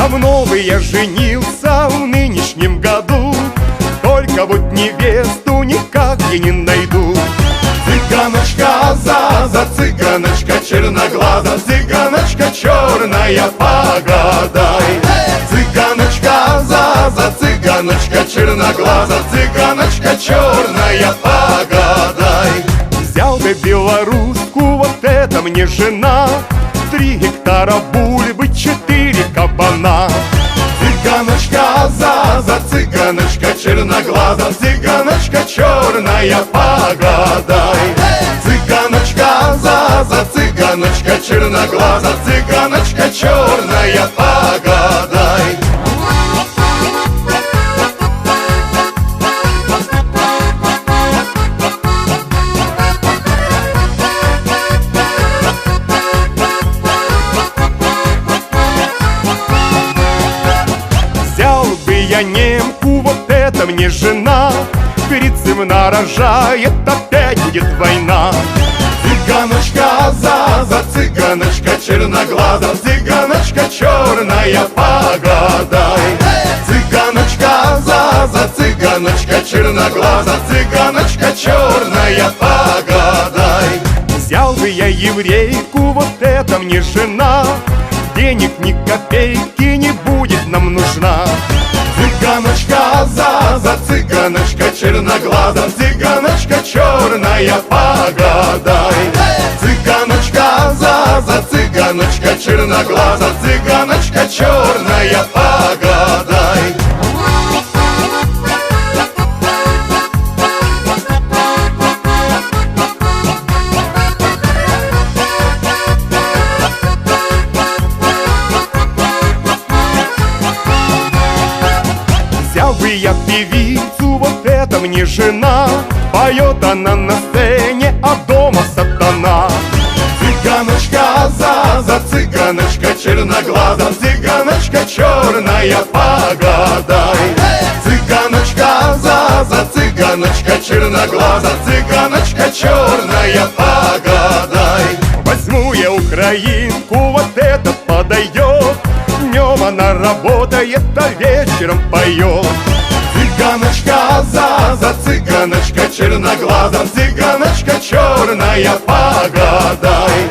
Давно бы я женился в нынешнем году, только вот невесту никак я не найду. Цыганочка, за цыганочка черноглаза, цыганочка черная, погадай. Цыганочка, за цыганочка черноглаза, цыганочка черная, погадай. Взял бы белоруску, вот это мне жена, 3 гектара бульбы, 4 кабана. Цыганочка, за цыганочка черноглаза, цыганочка черная, погадай. Цыганочка, за цыганочка черноглаза, цыганочка черная, погадай. Взял бы я немку, вот это мне жена, перецемна рожает, опять будет война. Цыганочка, за цыганочка черноглаза, цыганочка черная, погадай. Цыганочка, за цыганочка черноглаза, цыганочка черная, погадай. Взял бы я еврейку, вот это мне жена, денег ни копейки не будет нам нужна. Цыганочка, за цыганочка черноглаза, цыганочка черная, погадай. Цыганочка, за цыганочка черноглаза, цыганочка черная, погадай. Взял бы я певицу, вот это мне жена, поет она на сцене, а дома сатана. Цыганочка, за цыганочка черноглаза, цыганочка черная, погадай. Цыганочка, за цыганочка черноглаза, цыганочка черная, погадай. Возьму я украинку, вот это подойдет, днем она работает, а вечером поет. Цыганочка, за цыганочка черноглаза, цыганочка черная, погадай.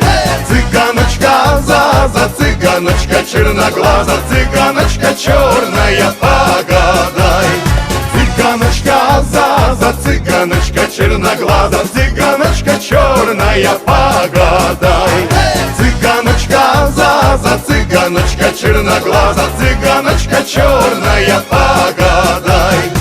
Цыганочка, за цыганочка черноглаза, цыганочка черная, погадай. Цыганочка, за цыганочка черноглаза, цыганочка черная, погадай. Цыганочка, за цыганочка черноглаза, цыганочка черная, погадай.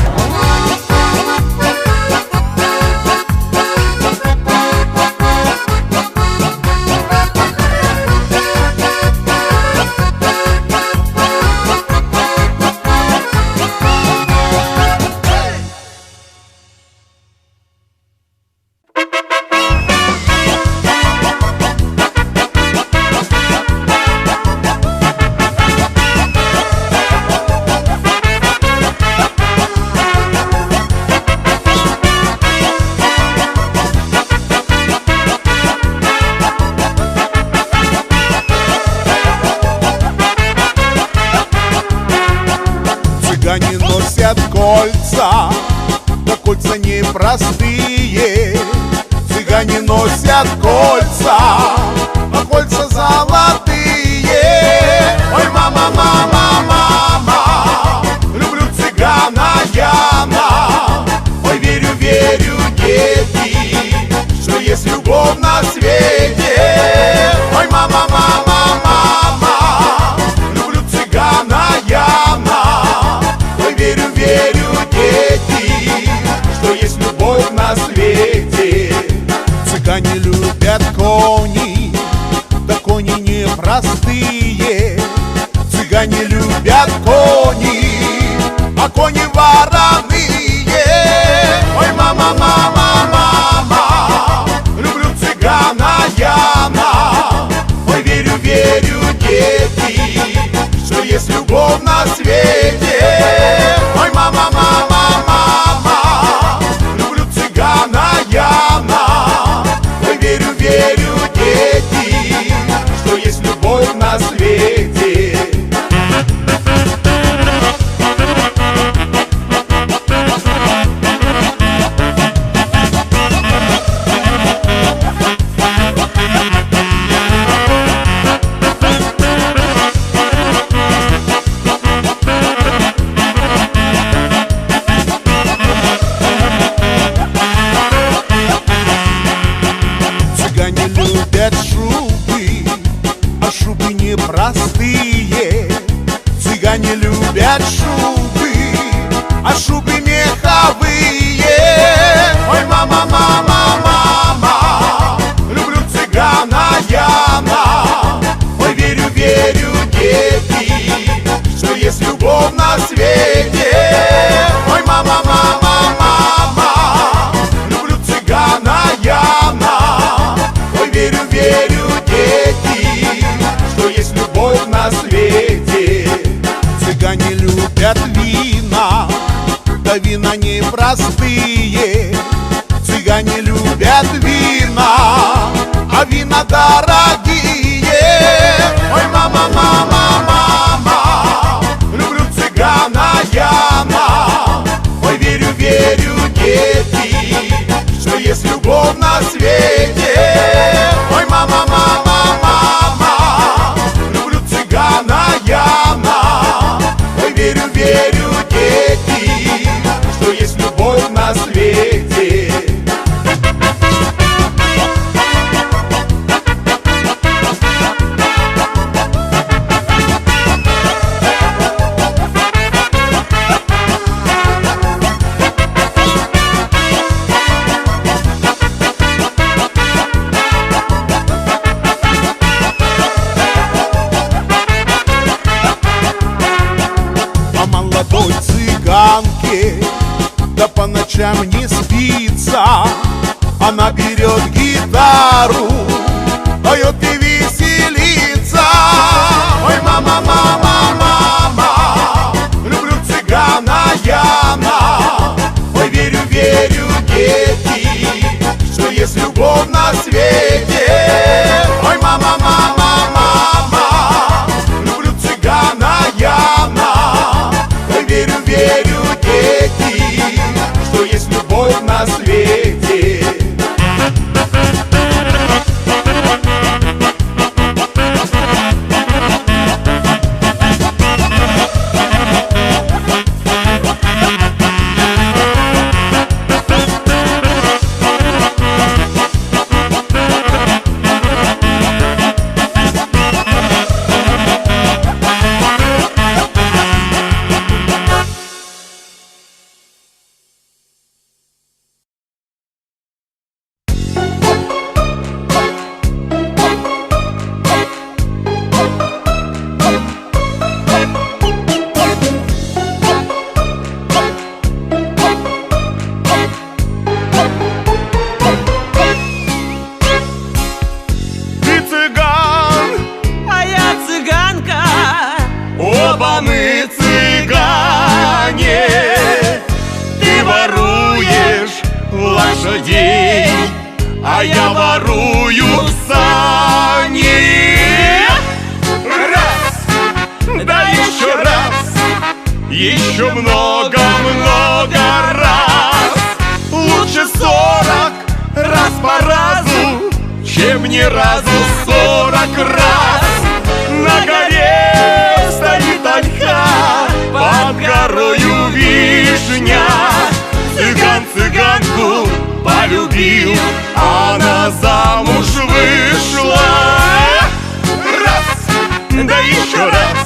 Цыгане носят кольца, да кольца непростые. Цыгане носят кольца, а кольца золотые. Ой, мама, мама, мама, люблю цыгана Яна. Ой, верю, верю, дети, что есть любовь на свете. Ой, мама, мама, мама, люблю цыгана Яна. Ой, верю, верю, дети, что есть любовь на свете. Цыгане любят кони, да кони непростые. Цыгане любят кони, а кони вороные. Ой, мама, мама, мама, люблю цыгана Яна. Ой, верю, верю, дети, что есть любовь на свете. Ой, мама, мама, мама, люблю цыгана Яна. Ой, верю, верю, дети, что есть любовь на свете. Цыгане любят шубы, а шубы меховые. Ой, мама, мама, мама, люблю цыгана Яна. Ой, верю, верю, дети, что есть любовь на свете. Ой, мама, мама, мама, люблю цыгана Яна. Ой, верю, верю, дети, что есть любовь на свете. Цыгане любят вина, да вина непростые. Цыгане любят вина, а вина дорогие. Ой, мама, мама, мама, люблю цыгана Яна. Ой, верю, верю, дети, что есть любовь на свете. Ой, мама, мама, мама, люблю цыгана Яна. Ой, верю, верю, дети, что есть любовь на свете. Молодой цыганке, да по ночам не спится. Она берет гитару, поет и веселится. Ой, мама, мама, мама, люблю цыгана Яна. Ой, верю, верю, дети, что есть любовь на свете. Ой, мама, мама, мама, люблю цыгана Яна. Ой, верю, верю, дети, что есть любовь на свете. Оба мы цыгане. Ты воруешь лошадей, а я ворую сани. Раз, да еще раз, еще много-много раз. Лучше 40 раз по разу, чем ни разу 40 раз. На горе стоит ольха, под горою вишня. Цыган цыганку полюбил, она замуж вышла. Раз, да еще раз,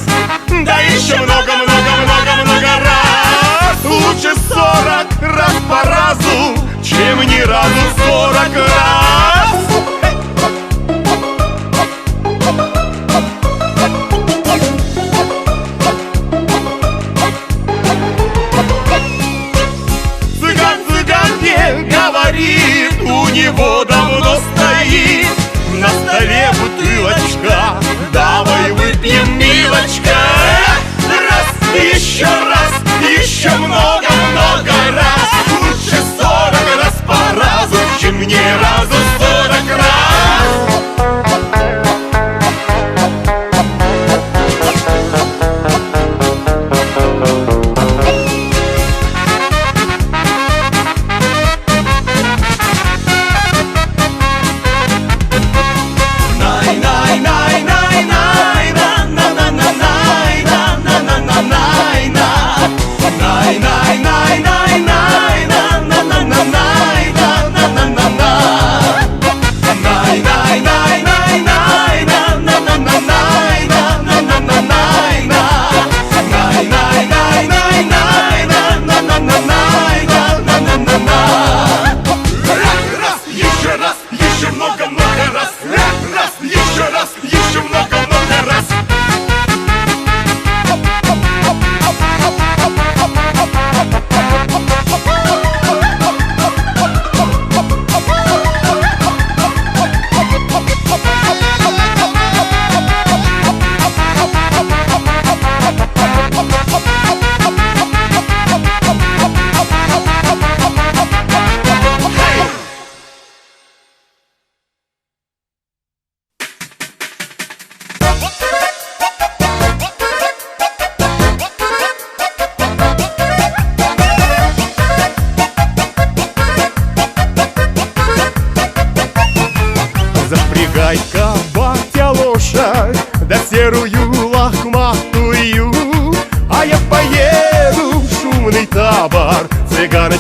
да еще много-много-много-много раз. Лучше 40 раз по разу, чем ни разу 40 раз. Говорит, у него давно стоит на столе бутылочка. Давай выпьем, милочка. Раз, еще много-много раз. Лучше 40 раз по разу, чем ни разу 40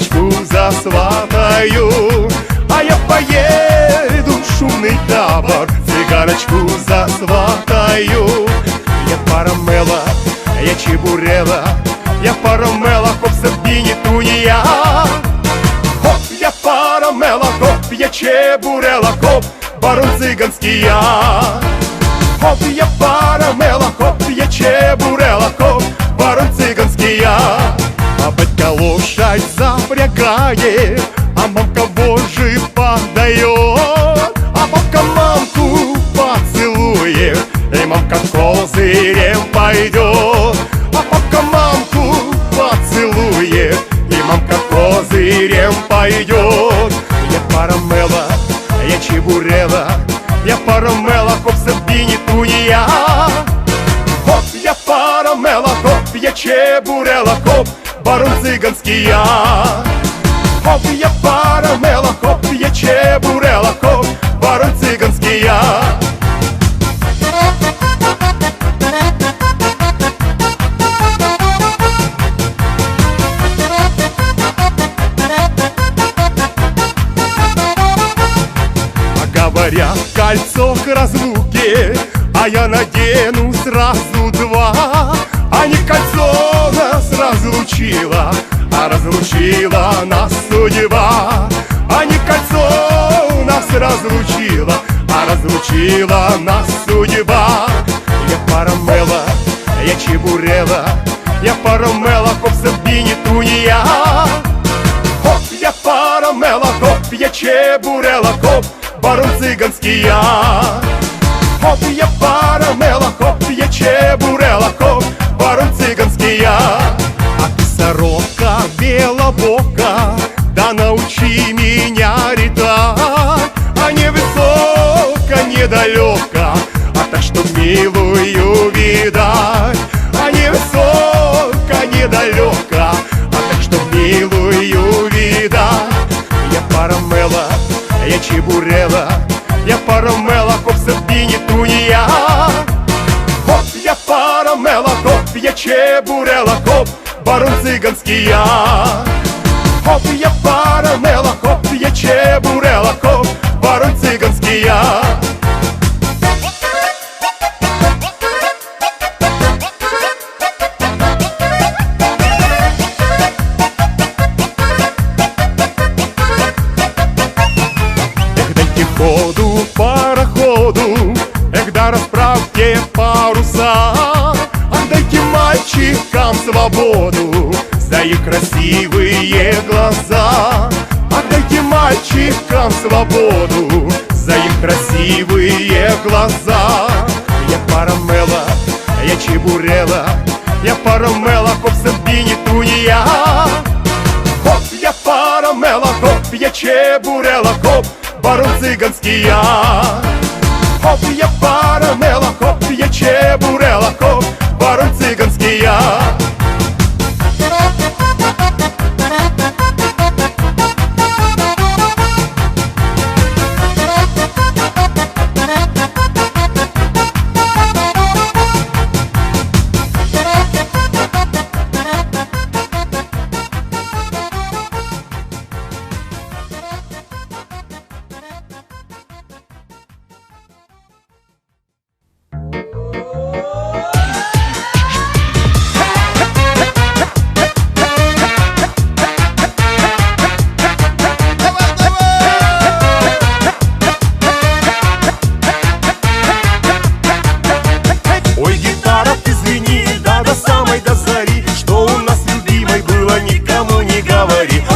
цыганочку засватаю, а я поеду в шумный табор, цыганочку засватаю. Я Парамела, я Чебурела, я Парамела, хоп, Сабині Туния. Хоп, я Парамела, хоп, я Чебурела, хоп, барон цыганский я. Хоп, я Парамела, хоп, я Чебурела, хоп, барон цыганский я. А батька лошадь запрягает, а мамка вожжи подает, а папка мамку поцелует, и мамка козырем пойдет. А папка мамку поцелует, и мамка козырем пойдет. Я Парамела, я Чебурела, я Парамела, хоп, Сабині Туния. Хоп, я Парамела, хоп, я Чебурела, хоп, барон цыганский я. Хоп, я Парамела, хоп, я Чебурела, хоп, барон цыганский я. Говорят, кольцо к разлуке, а я надену сразу два. А не кольцо нас разлучило, а разлучила нас судьба. А не кольцо нас разлучило, а разлучила нас судьба. Я Парамела, я Чебурела, я Парамела, хоп, Сабині Туния. Хоп, я Парамела, хоп, я Чебурела, хоп, барон цыганский я. Хоп, я Парамела, хоп, я Чебурела, хоп, барон цыганский я. А ты, сорока белобока, да научи меня летать, а не высоко, не далеко, а так, чтоб милую видать. А не высоко, не далеко, а так, чтоб милую видать. Я Парамела, я Чебурела, я Парамела, хоп, Сабині Туния. Хоп, я Парамела, хоп, я Чебурела, хоп, барон цыганский я. Хоп, я Парамела, хоп, я Чебурела, хоп, барон цыганский я. Ходу пароходу, эх, да расправьте паруса, отдайте мальчикам свободу за их красивые глаза. Отдайте мальчикам свободу за их красивые глаза. Я Парамела, я Чебурела, я Парамела, хоп, Сабині Туния. Хоп, я Парамела, хоп, я Чебурела, хоп, барон цыганский я. Хоп, я Парамела, хоп, я Чебурела, хоп, барон цыганский я.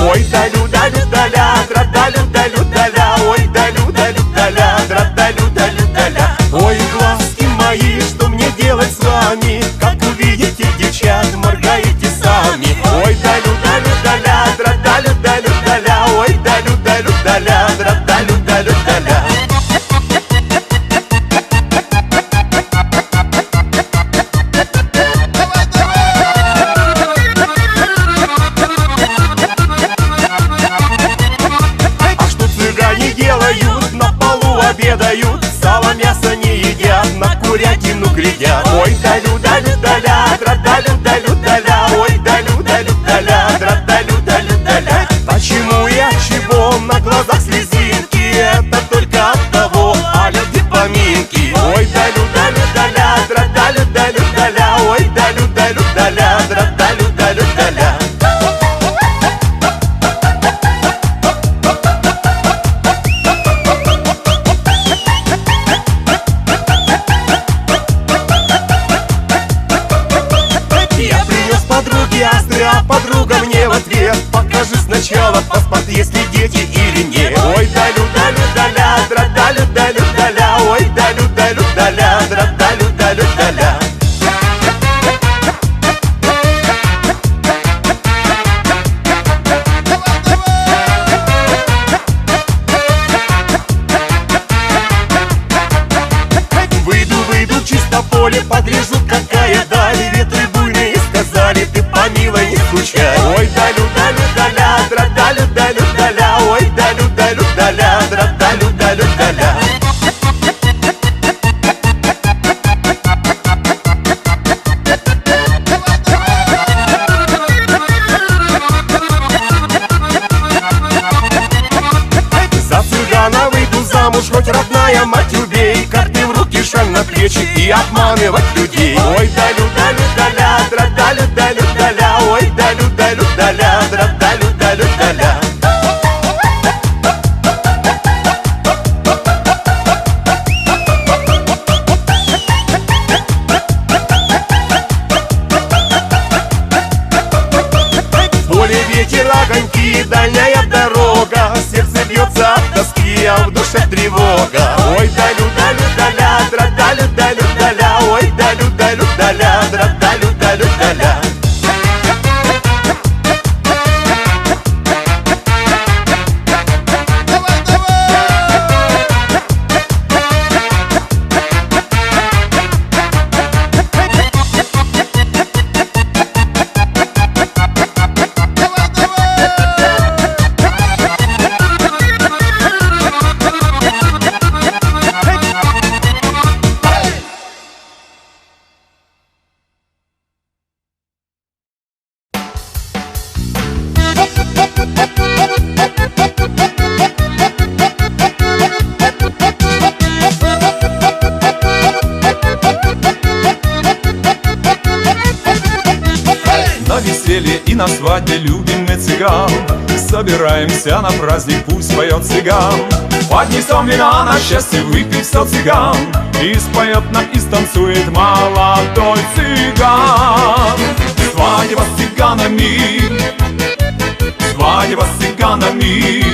Ой, далю, далю, даля, дра-далю, далю, даля. Ой, далю, далю, даля, дра-далю, далю, даля. Ой, глазки мои, что мне делать с вами? Как увидите девчат, моргаете сами. Ой, далю, далю, даля, дра-далю, далю, даля. Ой, далю, далю, даля, дра-далю, далю, даля. Обедают, сало, мясо не едят, на курятину глядят. Ой, далю, далю, сначала паспорт, есть ли дети или нет. Ой, далю-далю-даля, дра-далю-далю-даля, ой, далю-далю-даля, дра-далю-далю-даля. Выйду чисто в поле, погляжу, какая даль. Ветры буйные сказали, ты помилуй, не скучай. Ой, далю-далю-даля, дра-далю-далю-даля, ой, далю-далю-даля, дра-далю-далю-даля. За цыгана выйду замуж, хоть родная мать убей. Карты в руки, шаль на плечи и обманывать людей. Ой, далю-далю-даля, дра-далю-далю-даля, ой, далю-далю-даля, дра-далю-далю-даля. В поле ветер, огоньки, дальняя дорога. Сердце бьется от тоски, а в душе тревога. Ой, далю-далю-даля, дра-далю-далю-даля, ой, далю-далю-даля, дра-далю-далю-даля. На веселье и на свадьбе любим мы цыган. Собираемся на праздник, пусть поет цыган. Поднесем вина на счастье, выпить 100 цыган. И споет нам и станцует молодой цыган. Свадьба с цыганами, свадьба с цыганами,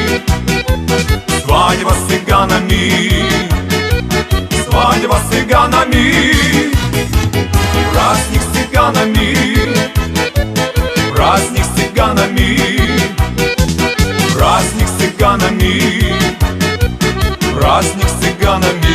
свадьба с цыганами, свадьба с цыганами. Праздник с цыганами, праздник с цыганами, праздник с цыганами, праздник с цыганами.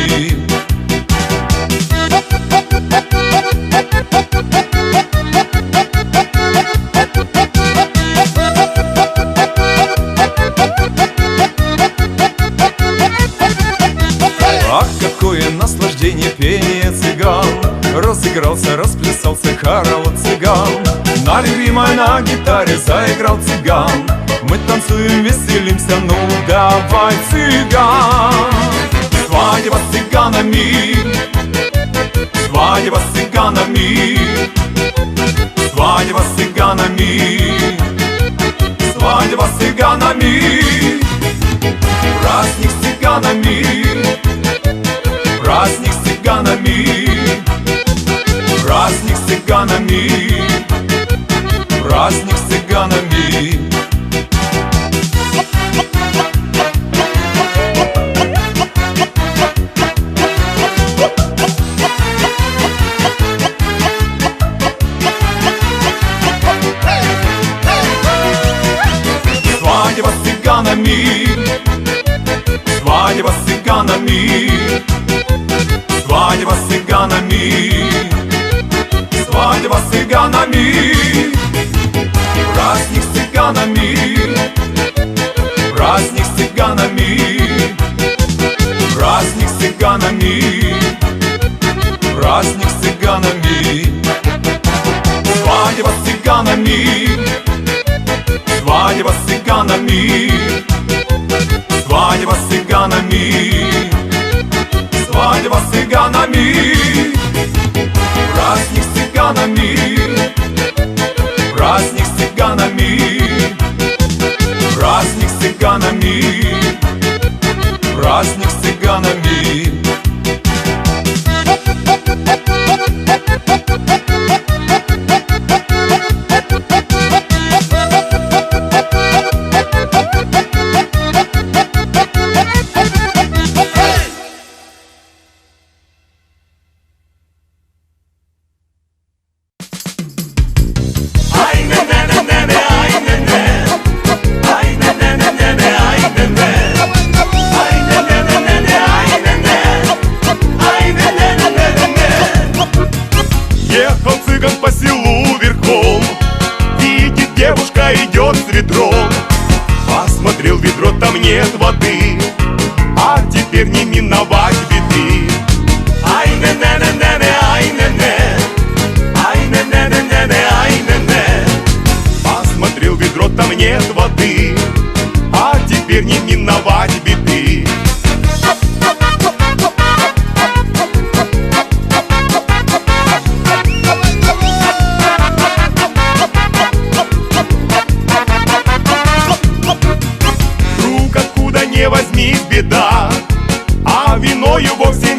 Ах, какое наслаждение пение цыган! Разыгрался, расплясался хорал цыган. На любимой на гитаре заиграл цыган. Мы танцуем, веселимся, ну давай, цыган! Свадьба с цыганами, свадьба с цыганами, свадьба с цыганами, свадьба с цыганами. Праздник с цыганами, праздник с цыганами, праздник с цыганами, праздник с цыганами. Свадьба с цыганами, свадьба с цыганами, свадьба с цыганами, свадьба с цыганами. Праздник с цыганами, праздник с цыганами, праздник с цыганами, праздник с цыганами. Свадьба с цыганами, свадьба с цыганами, свадьба с цыганами, свадьба с цыганами. Праздник с цыганами, праздник с цыганами, праздник с цыганами, праздник с цыганами.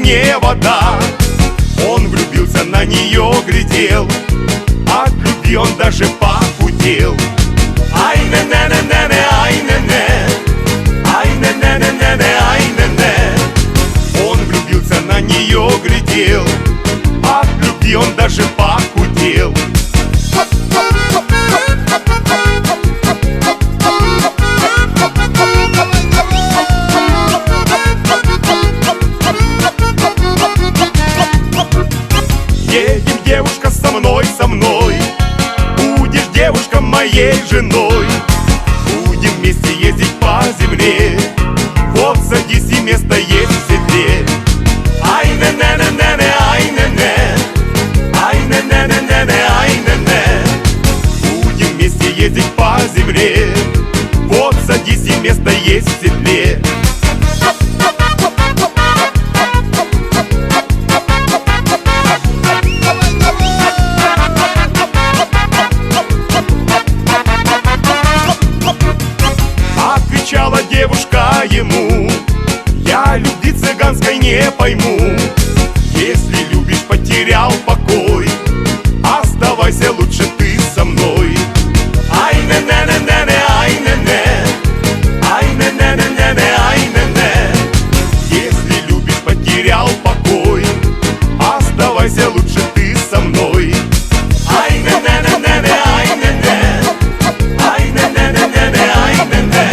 не вода. Он влюбился, на нее глядел, от любви он даже похудел. Ай-не-не-не-не-не, ай-не-не, ай-не-не-не-не-не, ай-не-не. Он влюбился, на нее глядел, от любви он даже похудел. Едем, девушка, со мной, со мной, будешь, девушка, моей женой. Будем вместе ездить по земле, вот садись, и место есть в седле. Ай-не-не-не-не-не, ай-не-не, ай-не-не-не-не-не, ай-не-не. Будем вместе ездить по земле, вот садись, и место есть в седле. Отвечала девушка ему: я любви цыганской не пойму. Если любишь, потерял покой, оставайся лучше ты со мной. Ай-не-не-не-не-не, ай-не-не, ай-не-не-не-не-не, ай-не-не. Если любишь, потерял покой, оставайся лучше ты со мной. Ай-не-не-не-не-не, ай-не-не, ай-не-не-не-не-не, ай-не-не.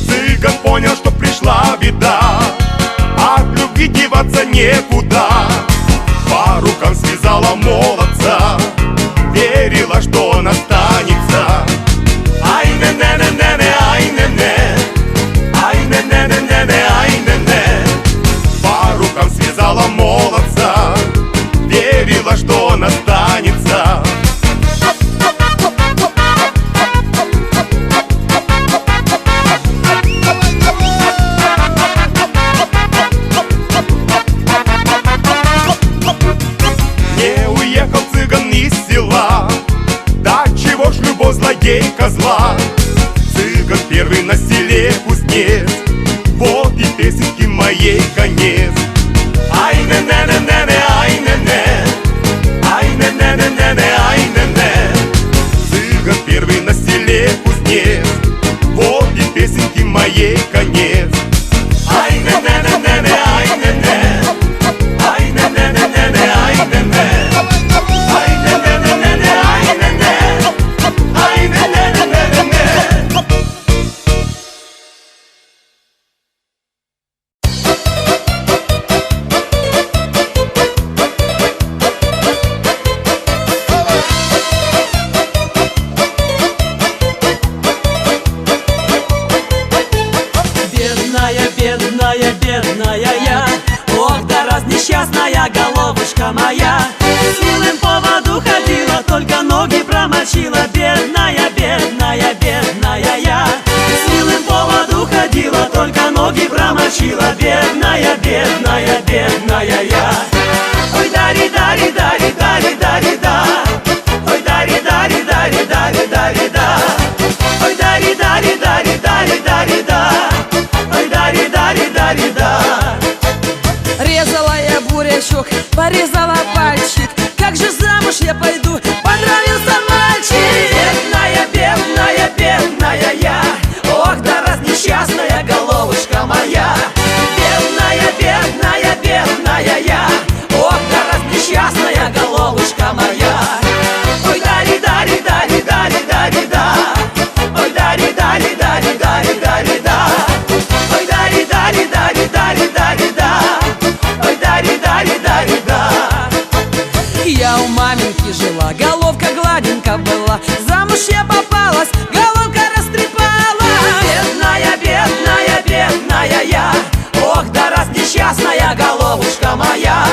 Цыган понял, что пришла беда, от любви деваться некуда. По рукам связала молодца, верила, что он останется. Ай-не-не-не-не-не, ай-не-не, ай-не-не-не-не-не, ай-не-не. По рукам связала молодца, верила, что он останется. Не уехал цыган из села, да чего ж любовь злодейка зла. Цыган первый на селе кузнец, вот и песенки моей конец. Ай-не-не-не-не-не, ай-не-не, ай-не-не-не-не-не, ай-не-не. Цыган первый на селе кузнец, вот и песенки моей конец. Ай-не-не-не-не-не, ай-не-не, ай-не-не-не-не-не, ай-не-не, ай-не-не-не-не-не, ай-не-не, ай-не-не-не-не-не. Бедная, бедная, бедная я, ох, да раз несчастная головушка моя. С милым по воду ходила, только ноги промочила. Бедная, бедная, бедная я, с милым по воду ходила, только ноги промочила. Бедная, бедная, бедная я. Ой, дари, дари, дари, дари, дари, да. Ой, дари, дари, дари, дари, дари, да. Ой, дари, дари, дари, дари, дари, да. Ой, дари, дари, дари, да. Резала я бурячок, порезала пальчик. Как же замуж я пойду? Понравился мальчик. Бедная, бедная, бедная я, ох, да раз несчастная головушка моя. Бедная, бедная, бедная я, ох, да раз несчастная головушка моя. Ой, дари, дари, дари, дари, дари, да. Ой, дари, дари, дари, дари, дари, да. Ой, дари, дари, дари, дари, дари, да. Ой, дари, дари, дари, да. Я у маменьки жила, головка гладенька была. Замуж я попалась, головка растрепала. Бедная, бедная, бедная я, ох, да раз несчастная головушка моя.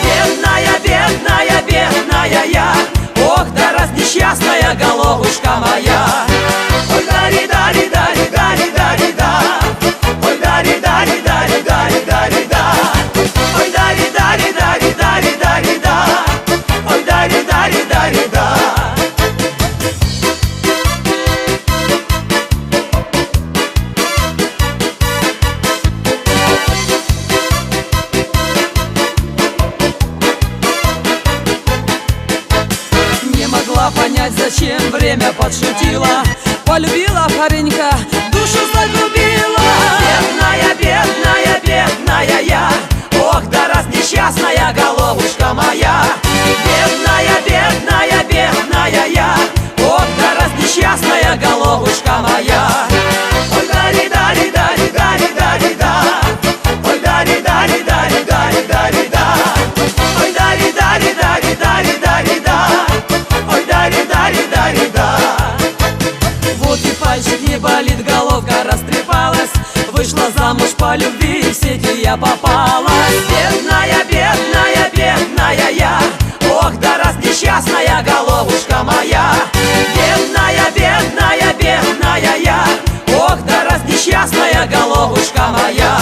Бедная, бедная, бедная я, ох, да раз несчастная головушка моя. Ой, дари, дари, дари, дари, дари, да. Ой, дари, дари, дари, дари, дари, да. Ой, дари, дари, дари, дари, дари, да. Ой, дари, дари, дари, да. зачем время подшутила. Полюбила паренька, душу загубила. Бедная, бедная, бедная я, ох, да раз несчастная головушка моя. Бедная, бедная, бедная я, ох, да раз несчастная головушка моя. Ой, дари, дари, дари, дари, дари, да. Ой, дари, дари, дари, дари, дари, да. Ой, дари, дари, дари, дари, дари, да. Ой, дари, дари, дари, да. Вот и пальчик не болит, головка растрепалась. Вышла замуж по любви, и в сети я попалась. Бедная, бедная, бедная я, ох, да раз несчастная головушка моя. Бедная, бедная, бедная я, ох, да раз несчастная головушка моя.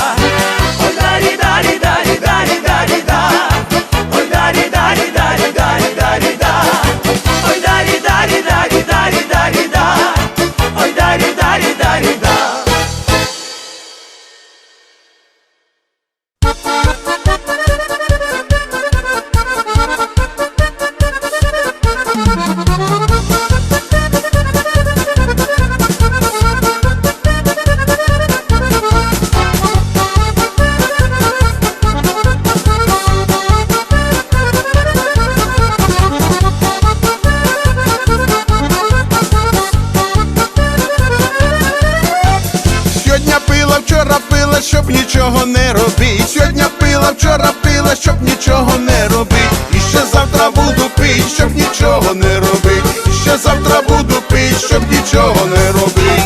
Ой, дари, дари, дари, дари, дари, да. Ой, дари, дари, дари, дари, дари, да. Ой, дари, дари, дари, дари, дари, да. Ой, дари, дари, дари, да. Сьогодні пила, вчора пила, щоб нічого не робить. Сьогодні пила, вчора пила, щоб нічого не робить. І ще завтра буду пить, щоб нічого не робить. І ще завтра буду пить, щоб нічого не робить.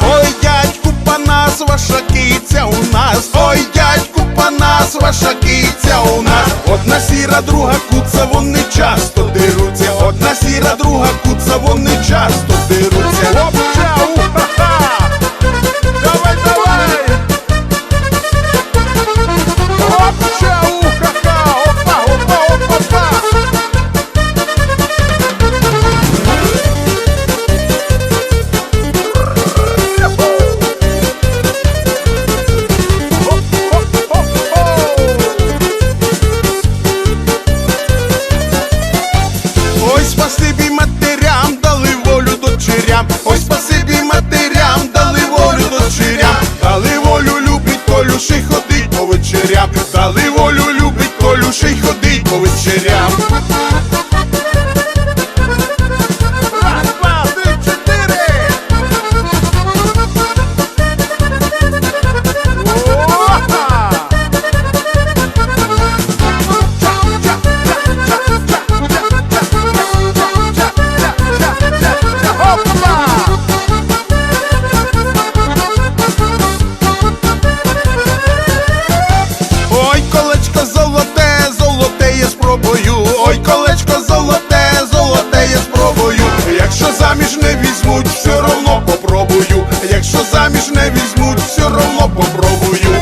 Ой, дядьку, Панас, ваша киця у нас. Ой, дядьку, Панас, ваша киця у нас. Одна сіра, друга куца, вони часто деруться. Одна сіра, друга куца, вони часто деруться. Давай, давай! Опа, опа, опа, опа! Ой, спасибі матерям, дали волю дочерям. Ой, спасибі матерям, дали волю дочерям. Дали волю, любить Колю, ще й ходить по вечерям. Дали волю, любить Колю, ще й ходить по вечерям. Раз, два, три, чотири. О-ха! Ой, колечко золоте, золоте я спробую. Ой, колечко золоте, золоте я спробую. Якщо заміж не візьмуть, все равно попробую. Якщо заміж не візьмуть, все равно попробую.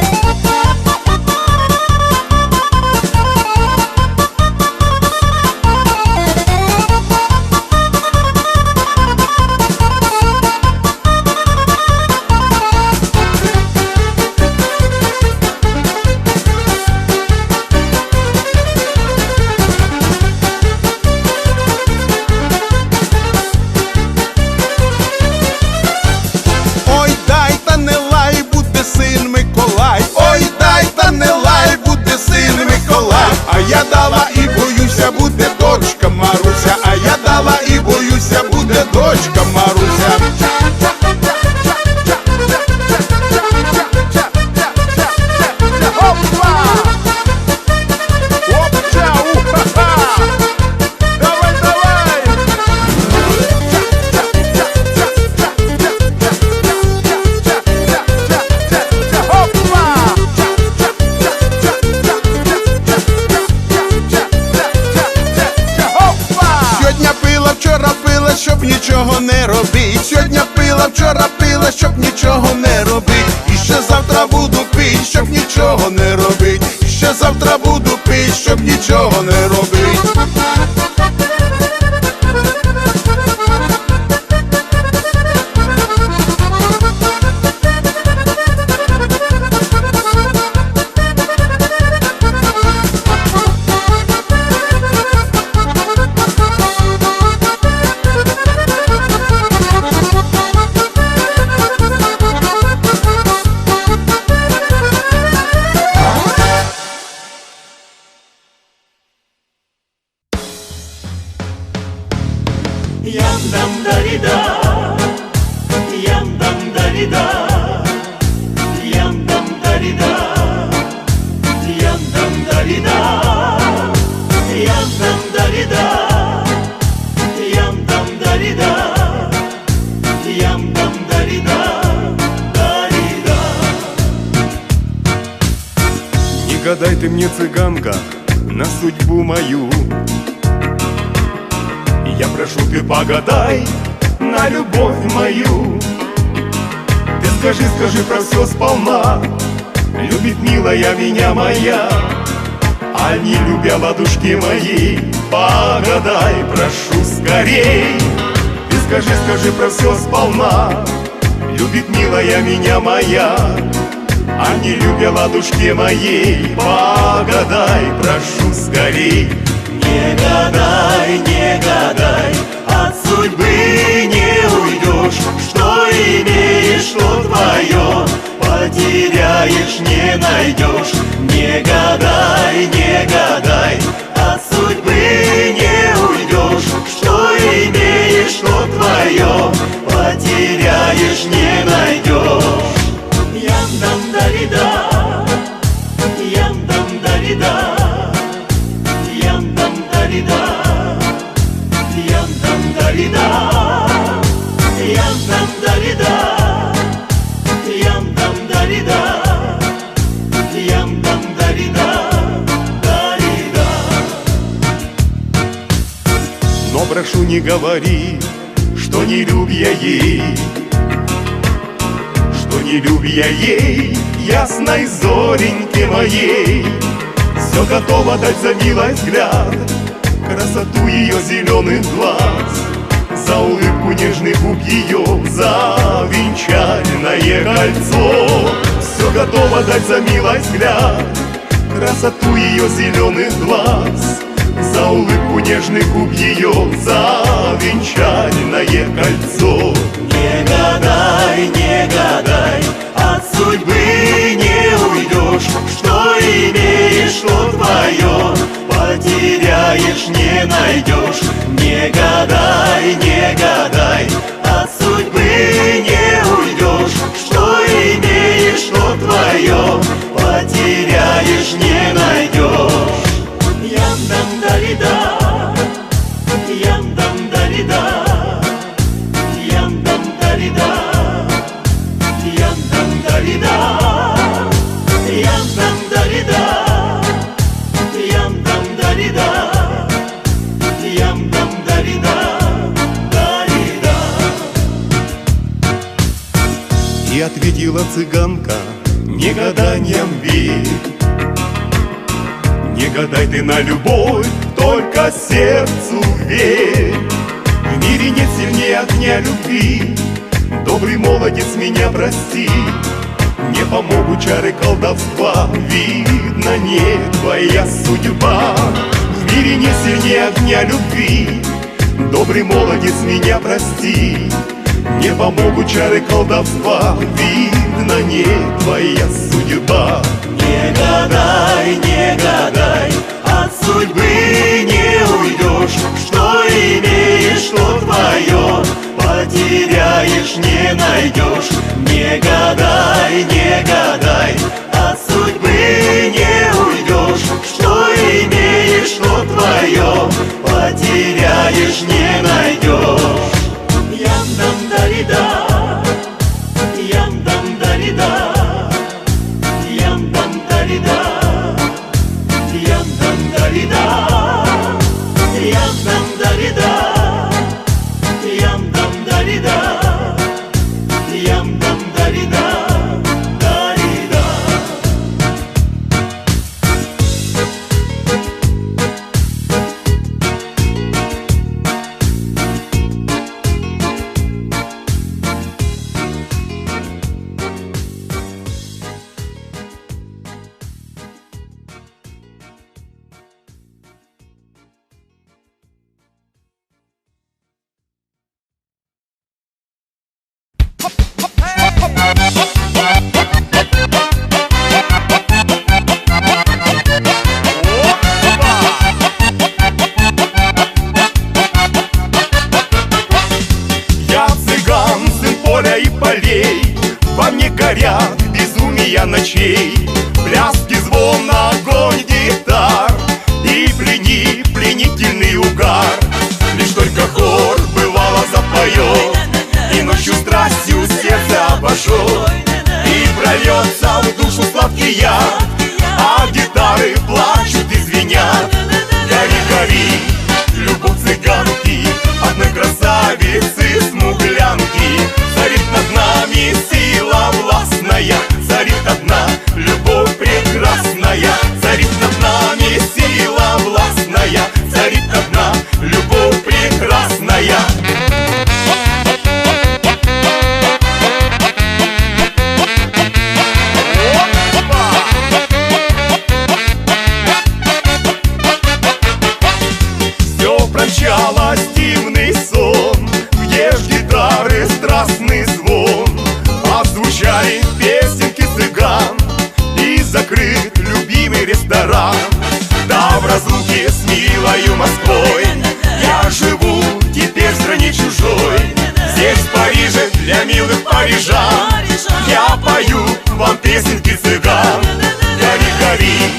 Ой, дай та не лай, буде син Миколай. Ой, дай та не лай, буде син Миколай. А я дала і боюся, буде дочка Маруся. А я дала і боюся, буде дочка Маруся. Давай, давай! Сьогодні пила, вчора пила, щоб нічого не робить. Сьогодні пила, позавчора пила, щоб нічого не робить. І ще завтра буду пить, щоб нічого не робить. І ще завтра буду пить, щоб нічого не робить. Ям-дам-да-ри-да, ям-дам-да-ри-да, ям-дам-да-ри-да, ям-дам-да-ри-да, ям-дам-да-ри-да, ям-дам-да-ри-да, ям-дам-да-ри-да, да-ри-да. Не гадай ты мне, цыганка, на судьбу мою. Я прошу, ты погадай на любовь мою. Ты скажи, скажи про все сполна. Любит милая меня моя, а не любя ладушки моей. Погадай, прошу скорей. Ты скажи, скажи про все сполна. Любит милая меня моя, а не любя ладушки моей. Погадай, прошу скорей. Не гадай, не гадай, от судьбы не уйдешь. Что имеешь, что твое, потеряешь, не найдешь. Не гадай, не гадай, от судьбы не уйдешь. Что имеешь, что твое, потеряешь, не найдешь. Ям-дам-да-ри-да, ям-дам-да-ри-да, ям-дам-да-ри-да, ям-дам-да-ри-да, ям-дам-да-ри-да, ям-дам-да-ри-да, ям-дам-да-ри-да, да-ри-да. Но прошу, не говори, что не любя ей, что не любя ей, ясной зореньке моей. Все готово дать за милый взгляд, красоту ее зеленых глаз, за улыбку нежных губ ее, за венчальное кольцо. Все готово дать за милый взгляд, красоту ее зеленых глаз, за улыбку нежных губ ее, за венчальное кольцо. Не гадай, не гадай, от судьбы не уйдешь. Что имеешь, что твое, потеряешь, не найдешь. Не гадай, не гадай, от судьбы не уйдешь. Что имеешь, что твое, потеряешь, не найдешь. Ям-дам-да-ри-да, ям-дам-да-ри-да, ям-дам-да-ри-да, ям-дам-да-ри-да, ям-дам-да-ри-да, ям-дам-да-ри-да, ям-дам-да-ри-да, да-ри-да. И ответила цыганка, не гаданьям верь. Не гадай ты на любовь, только сердцу верь. В мире нет сильнее огня любви. Добрый молодец, меня прости. Не помогут чары колдовства, видно, не твоя судьба. В мире нет сильнее огня любви. Добрый молодец, меня прости. Не помогут чары колдовства, видно, не твоя судьба. Не гадай, не гадай, от судьбы не уйдешь. Что имеешь, что твое, потеряешь, не найдешь. Не гадай, не гадай, от судьбы не уйдешь. Что имеешь, что твое, потеряешь, не найдешь. Ям-дам-да-ри-да, ям-дам-да-ри-да, ям-дам-да-ри-да, ям-дам-да-ри-да, ям-дам-да-ри-да, ям-дам-да-ри-да, случалось дивный сон, где ж гитары страстный звон, отзвучали песенки цыган, и закрыт любимый ресторан. Да, в разлуке с милою Москвой я живу теперь в стране чужой. Здесь, в Париже, для милых парижан я пою вам песенки цыган. Гори, гори,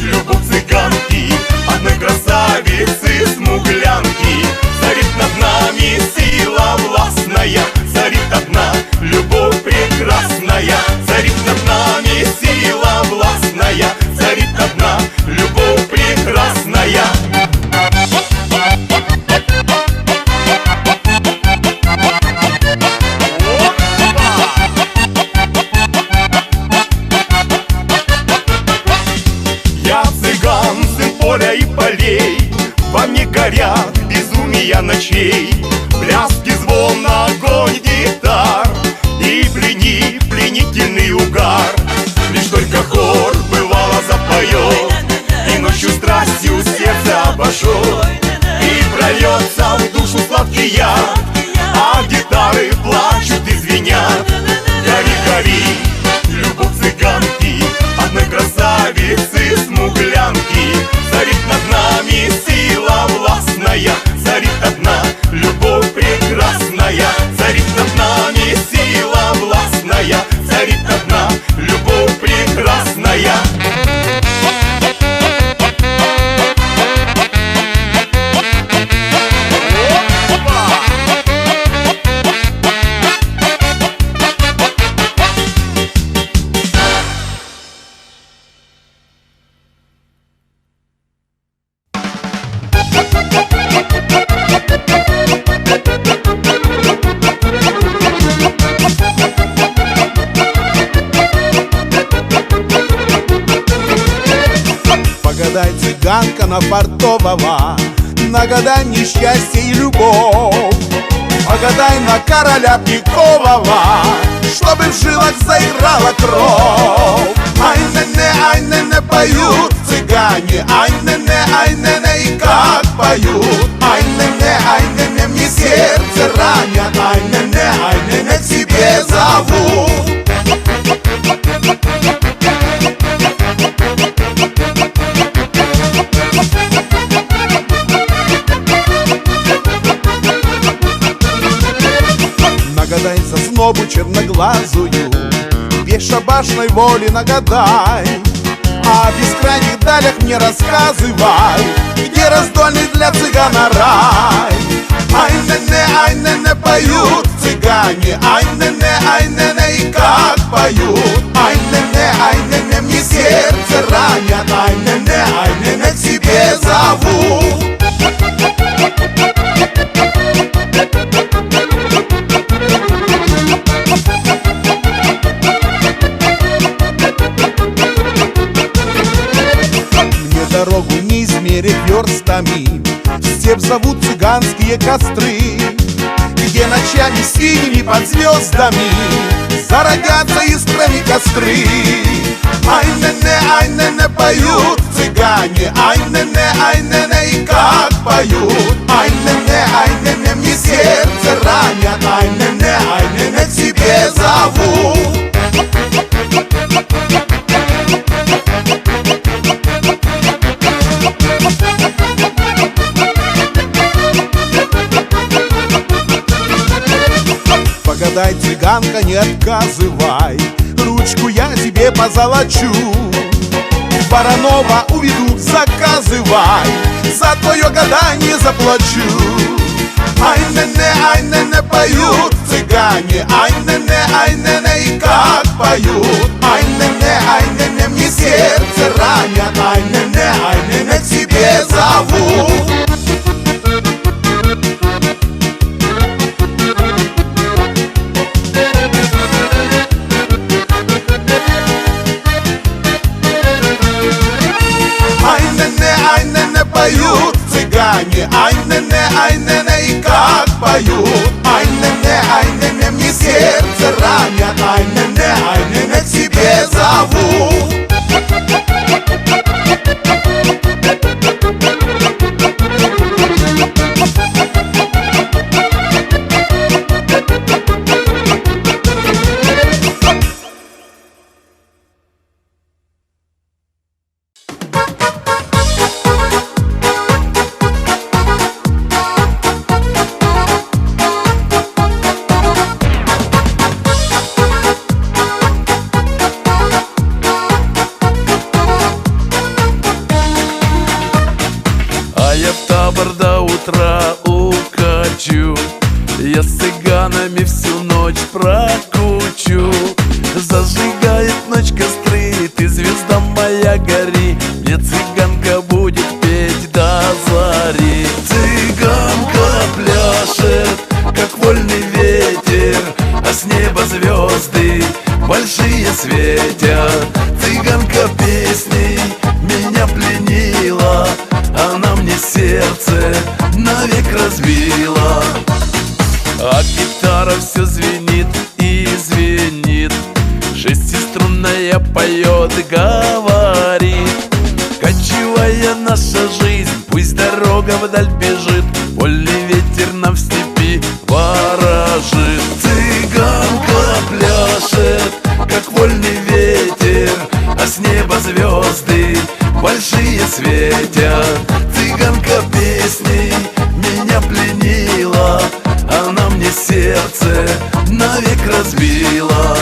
любовь цыганки, одной красавицы смуглянки. Царит над нами сила властная, царит одна любовь прекрасная. Царит над нами сила властная, царит одна любовь прекрасная. Я цыган, сын поля и полей, во мне горят безумия ночей. Пляски, звон, огонь гитар и пленительный угар. Лишь только хор бывало запоет, и ночью страстью сердце обожжет, и прольется в душу сладкий яд, а гитары плачут и звенят. Гори, гори, любовь цыганки, одной красавицы смуглянки. Царит над нами сила властная, царит одна любовь прекрасная. Царит над нами сила властная, царит одна любовь прекрасная. Погадай, цыганка, на фартового, нагадай несчастье и любовь. Погадай на короля пикового, чтобы в жилах заиграла кровь. Ай, не, поют цыгане, ай, не, и как поют. Ай, не, мне сердце ранят, ай, не, к себе зовут. Нагадай соснобу черноглазую, бесшабашной воли нагадай. О бескрайних далях мне рассказывай, где раздольный для цыгана рай. Ай, не, поют цыгане, ай, не, и как поют. Ай, не, мне сердце ранят, ай, не, к себе зовут. Дорогу не измерив верстами, в степь зовут цыганские костры, где ночами синими под звездами зародятся искрами костры. Ай, не, поют цыгане, ай, не, и как поют. Ай, не, мне сердце ранят, ай, не, к себе зовут. Погадай, цыганка, не отказывай, ручку я тебе позолочу. Воронова уведу, заказывай, за твое гадание заплачу. Ай, не, поют цыгане, ай, не, и как поют. Ай, не, мне сердце ранят, ай, не, к себе зовут. Поют цыгане, ай, не, и как поют. Ай, не, мне сердце ранят, ай, не, к себе зовут. утра укачу. Я с цыганами всю ночь прокучу. Зажигает ночь костры, ты, звезда моя, гори. Мне цыганка будет петь до зари. Цыганка пляшет, как вольный ветер, а с неба звезды большие светят. Цыганка песней меня пленила, она мне сердце навек разбила. А гитара все звенит и звенит, шестиструнная поет и говорит: кочевая наша жизнь, пусть дорога вдаль бежит, вольный ветер нам в степи ворожит. Цыганка пляшет, как вольный ветер, а с неба звезды большие светят. Цыганка песней меня пленила, она мне сердце навек разбила.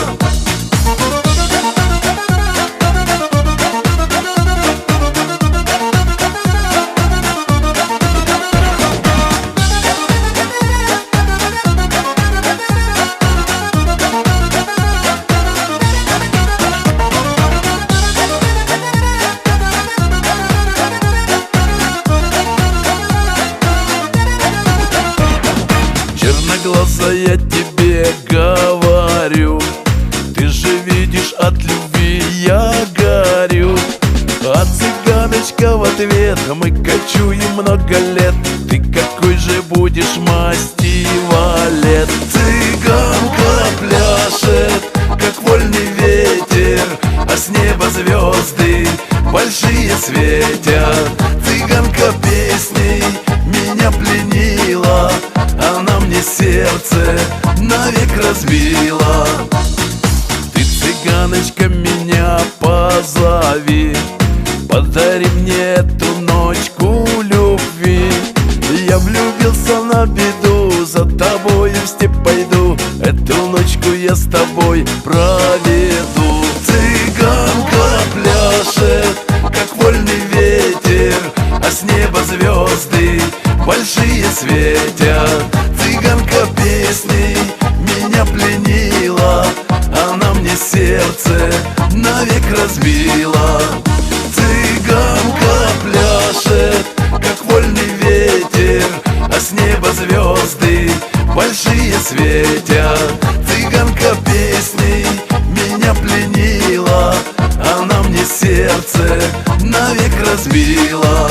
Черноглаза, я тебе говорю, ты же видишь, от любви я горю. А цыганочка в ответ: мы кочуем много лет, ты какой же будешь масти валет? Цыганка пляшет, как вольный ветер, а с неба звезды большие светят. Цыганка песней меня пленила, она мне сердце навек разбила. Ты, цыганочка, меня позови, подари мне эту ночку любви. Я влюбился на беду, за тобой в степь пойду, эту ночку я с тобой проведу. Цыганка пляшет, как вольный ветер, а с неба звезды большие светят. Цыганка песней меня пленила, она мне сердце навек разбила. Цыганка пляшет, как вольный ветер, а с неба звезды большие светят. Цыганка песней меня пленила, она мне сердце навек разбила.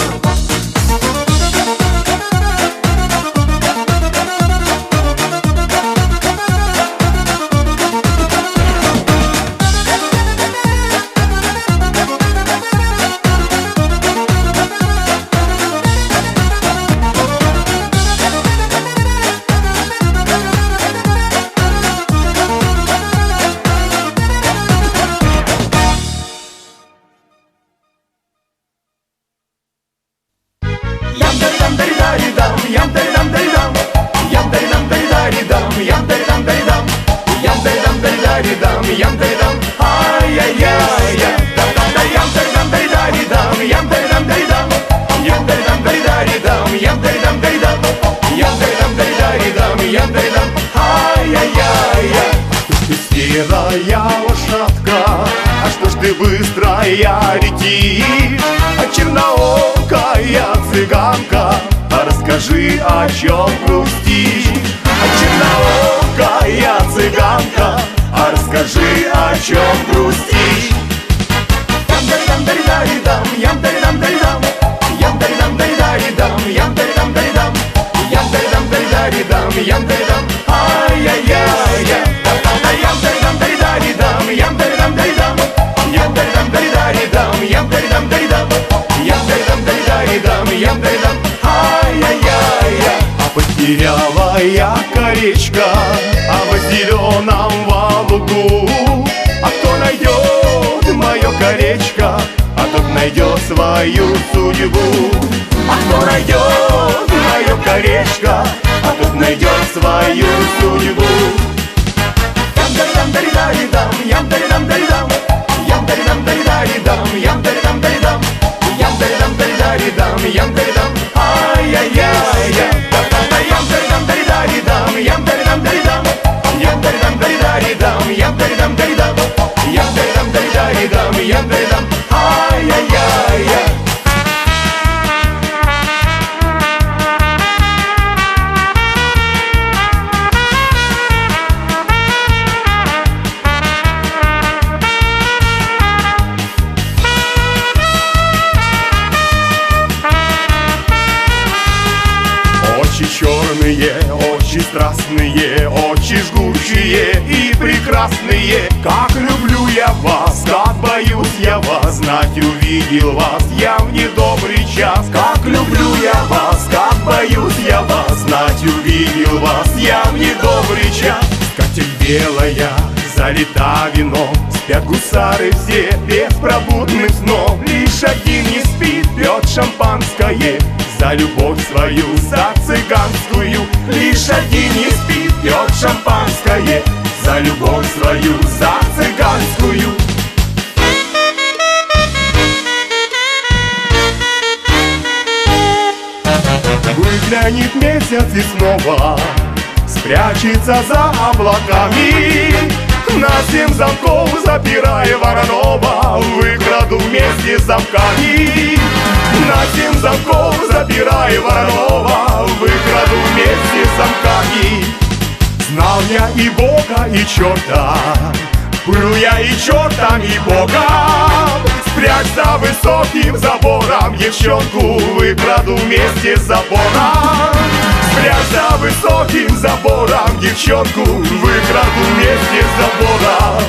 Серая лошадка, а что ж ты быстрая летишь? А черноокая цыганка, а расскажи, о чем грустишь? А черноокая цыганка, а расскажи, о чем грустишь? Ям-даридам-даридаридам, ям-даридам-даридам, ям-даридам-даридаридам, ям-даридам-даридам, ям-даридам-даридаридам, ям-даридам, ай-яй-яй-яй. Ям-даридам-даридаридам, ям-даридам-даридам, ям-даридам-даридаридам, ям-даридам-даридам, ям-даридам-даридаридам, ям-даридам, ай-яй-яй-яй. А потеряла я колечко, а в зеленом лугу. А кто найдет мое колечко, а тот найдет свою судьбу. А кто найдет мое колечко, а тот найдет свою судьбу. Ям-даридам-даридаридам, ям-даридам-даридам, ям-даридам-даридаридам, ям-даридам-даридам, ям-даридам-даридаридам, ям-даридам, ай-яй-яй-яй. черные, очи страстные, очи жгучие и прекрасные. Как люблю я вас, как боюсь я вас, знать увидел вас я в недобрый час. Как люблю я вас, как боюсь я вас, знать увидел вас я в недобрый час. Скатерть белая, залита вином, спят гусары все беспробудным сном. Лишь один не спит, пьет шампанское за любовь свою, за цыганскую. Лишь один не спит, пьет шампанское за любовь свою, за цыганскую. Выглянет месяц и снова спрячется за облаками. На 7 замков запирая Воронова, выкраду вместе с замками. На 7 замков запирая Воронова, выкраду вместе с замками. Знал я и Бога, и черта, был я и чертом, и Богом. Спрячь за высоким забором девчонку, выкраду вместе с забором. Спрячь за высоким забором девчонку, выкраду вместе с забором.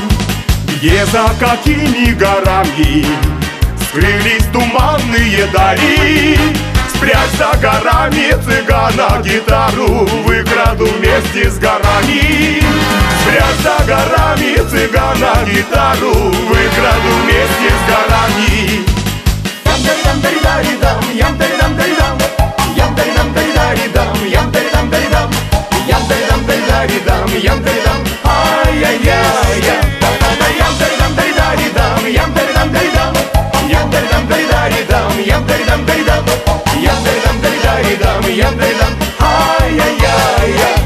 Где за какими горами скрылись туманные дали? Спрячь за горами цыгана гитару, выкраду вместе с горами. Спрячь за горами цыгана гитару, выкраду вместе с горами. Ям-даридам-даридаридам, ям-даридам-даридам, ям-даридам-даридаридам, ям-даридам-даридам, ям-даридам-даридаридам, ям-даридам, ай-яй-яй-яй. Ям-даридам-даридаридам, ям-даридам-даридам, ям-даридам-даридаридам, ям-даридам-даридам, ям-даридам-даридаридам, ям-даридам, ай-яй-яй-яй.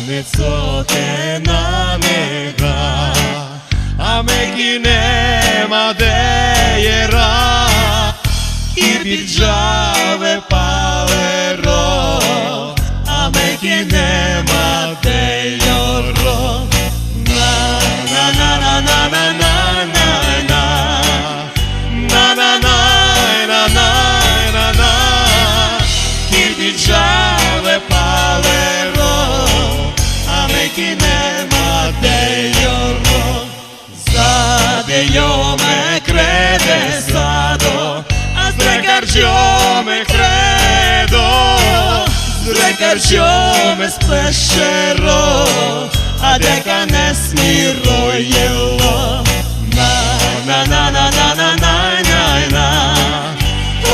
Високе на нега, а мені нема де єра, і піджаве палеро, а мені нема де йоро. На-на-на-на-на-на-на-на-на-на-на-на-на-на, і піджаве палеро, che nema dell'oro. Zadejo me crede sado, a zrekarcio me credo, zrekarcio me splešero, a deka ne smirojelo. Na na na na na na na na na,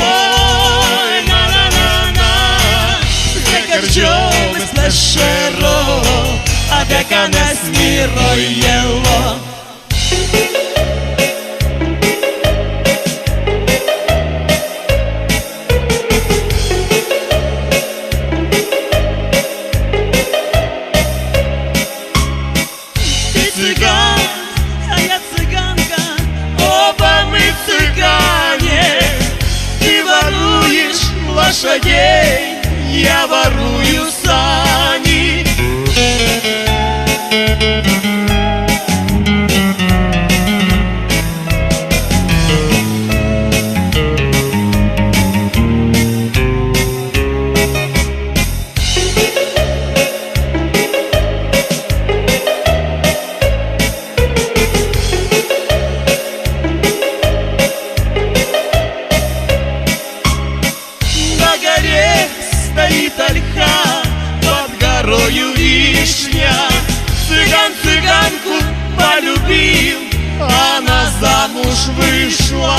oj na na na na, zrekarcio me splešero, a deka ne smirojelo. Ти циган, а я циганка, оба ми цыгане. Ты воруешь лошадей, я ворую сани. На горе стоит ольха, под горою вишня. Цыган цыганку полюбил, она замуж вышла.